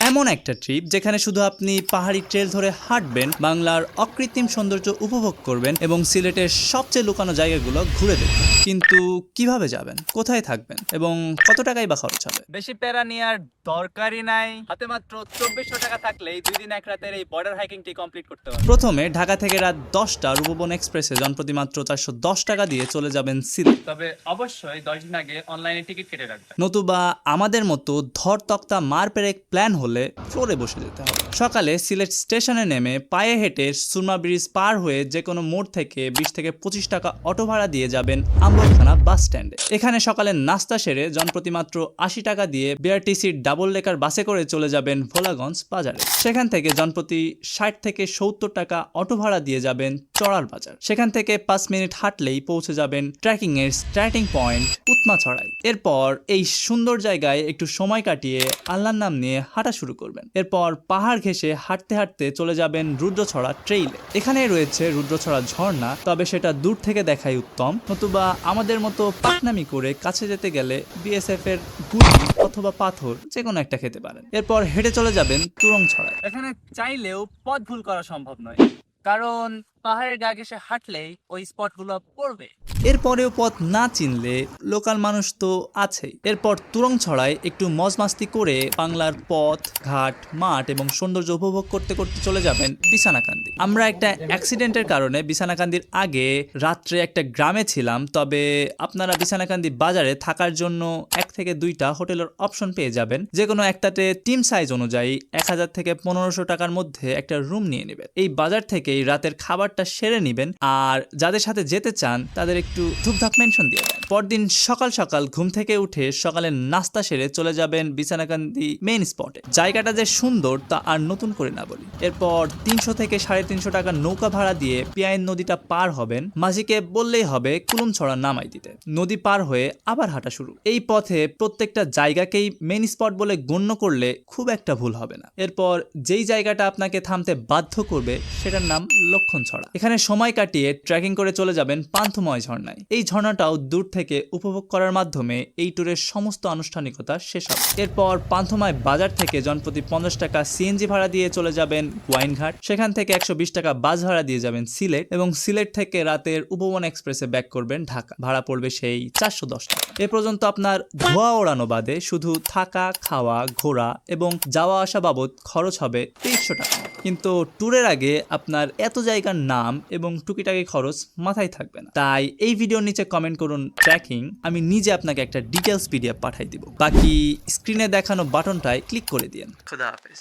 এমন একটা ট্রিপ যেখানে শুধু আপনি পাহাড়ি ট্রেল ধরে হাঁটবেন, বাংলার অকৃত্রিম সৌন্দর্য উপভোগ করবেন এবং সিলেটের সবচেয়ে লুকানো জায়গাগুলো ঘুরে দেখবেন। কিন্তু কিভাবে যাবেন, কোথায় থাকবেন এবং কত টাকাই বা খরচ হবে? বেশি প্যারা নেওয়ার দরকারই নাই। হাতে মাত্র 2400 টাকা থাকলেই 2 দিন 1 রাতের এই বর্ডার হাইকিংটি কমপ্লিট করতে পারবেন। প্রথমে ঢাকা থেকে রাত 10টা রূপবন এক্সপ্রেসে জনপ্রতি মাত্র 410 টাকা দিয়ে চলে যাবেন সিলেট। তবে অবশ্যই 10 দিন আগে অনলাইনে টিকিট কেটে রাখবেন। নতুবা আমাদের মতো ধর তক্তা মার পেরেক প্ল্যান হলে ফ্লোরে বসে যেতে হবে। সকালে সিলেট স্টেশনে নেমে পায়ে হেঁটে সুরমা ব্রিজ পার হয়ে যে কোনো মোড় থেকে 20 থেকে 25 টাকা অটো ভাড়া দিয়ে যাবেন আমবরখানা বাস স্ট্যান্ডে। এখানে সকালে নাস্তা সেরে জনপ্রতি মাত্র 80 টাকা দিয়ে বিআরটিসির ডাবল ডেকার বাসে করে চলে যাবেন ভোলাগঞ্জ বাজারে। সেখান থেকে জনপ্রতি 60 থেকে 70 টাকা অটো ভাড়া দিয়ে যাবেন চড়ার বাজার। সেখান থেকে 5 মিনিট হাঁটলেই পৌঁছে যাবেন ট্রেকিং এর স্টার্টিং পয়েন্ট উৎমাছড়ায়। এরপর এই সুন্দর জায়গায় একটু সময় কাটিয়ে আল্লাহর নাম নিয়ে হাঁটা শুরু করবেন। এরপর পাহাড় ঘেঁষে হাঁটতে হাঁটতে চলে যাবেন রুদ্রছড়া ট্রেইলে। এখানে রয়েছে রুদ্রছড়া ঝর্ণা, তবে সেটা দূর থেকে দেখাই উত্তম। নতুবা আমাদের মতো পাকনামি করে কাছে যেতে গেলে বিএসএফ এর গুলি অথবা পাথর যে কোনো একটা খেতে পারেন। এরপর হেঁটে চলে যাবেন তুরংছড়ায়। এখানে চাইলেও পথ ভুল করা সম্ভব নয়, কারণ পাহাড়ের গা ঘেঁষে হাঁটলেই ওই স্পটগুলো পড়বে। এরপরেও পথ না চিনলে লোকাল মানুষ তো আছেই। এরপর তুরংছড়ায় একটু মজমাস্তি করে বাংলার পথ ঘাট মাঠ এবং সৌন্দর্য উপভোগ করতে করতে চলে যাবেন বিছানাকান্দি। আমরা একটা অ্যাক্সিডেন্টের কারণে বিছানাকান্দির আগে রাত্রে একটা গ্রামে ছিলাম, তবে আপনারা বিছানাকান্দি বাজারে থাকার জন্য 1 থেকে 2টা হোটেলের অপশন পেয়ে যাবেন। যে কোনো একটাতে টিম সাইজ অনুযায়ী 1000 থেকে 1500 টাকার মধ্যে একটা রুম নিয়ে নেবেন। এই বাজার থেকেই রাতের খাবারটা সেরে নেবেন, আর যাদের সাথে যেতে চান তাদের একটু ধূপধাপ মেনশন দিয়ে দেন। পরদিন সকাল সকাল ঘুম থেকে উঠে সকালে নাস্তা সেরে চলে যাবেন বিছানাকান্দি মেইন স্পটে। জায়গাটা যে সুন্দর তা আর নতুন করে না বলি। এরপর 300 থেকে 350 টাকা নৌকা ভাড়া দিয়ে পিয়াইন নদীটা পার হবেন। মাঝিকে বললেই হবে কুলুমছড়া নামাই দিতে। নদী পার হয়ে আবার হাঁটা শুরু। এই পথে প্রত্যেকটা জায়গাকেই মেইন স্পট বলে গণ্য করলে খুব একটা ভুল হবে না। এরপর যেই জায়গাটা আপনাকে থামতে বাধ্য করবে সেটার নাম লক্ষণছড়া। এখানে সময় কাটিয়ে ট্রেকিং করে চলে যাবেন পান্থময় ঝর্ণায়। এই ঝর্ণাটাও দূর থেকে উপভোগ করার মাধ্যমে এই ট্যুরের সমস্ত আনুষ্ঠানিকতা শেষ হবে। এরপর পান্থময় বাজার থেকে জনপ্রতি 50 টাকা সিএনজি ভাড়া দিয়ে চলে যাবেন গোয়াইনঘাট। সেখান থেকে 120 টাকা বাস ভাড়া দিয়ে যাবেন সিলেট এবং সিলেট থেকে রাতের উপবন এক্সপ্রেসে ব্যাক করবেন ঢাকা। ভাড়া পড়বে সেই 410 টাকা। এ পর্যন্ত আপনার ধোয়া ওড়ানো বাদে শুধু থাকা খাওয়া ঘোরা এবং যাওয়া আসা বাবদ খরচ হবে 2300 টাকা। কিন্তু ট্যুরের আগে আপনার এত জায়গার নাম এবং টুকিটাকি খরচ মাথায় থাকবে না। তাই এই ভিডিওর নিচে কমেন্ট করুন ট্র্যাকিং, আমি নিজে আপনাকে একটা ডিটেলস পিডিএফ পাঠাই দিব। বাকি স্ক্রিনে দেখানো বাটনটায় ক্লিক করে দিন। খোদা হাফেজ।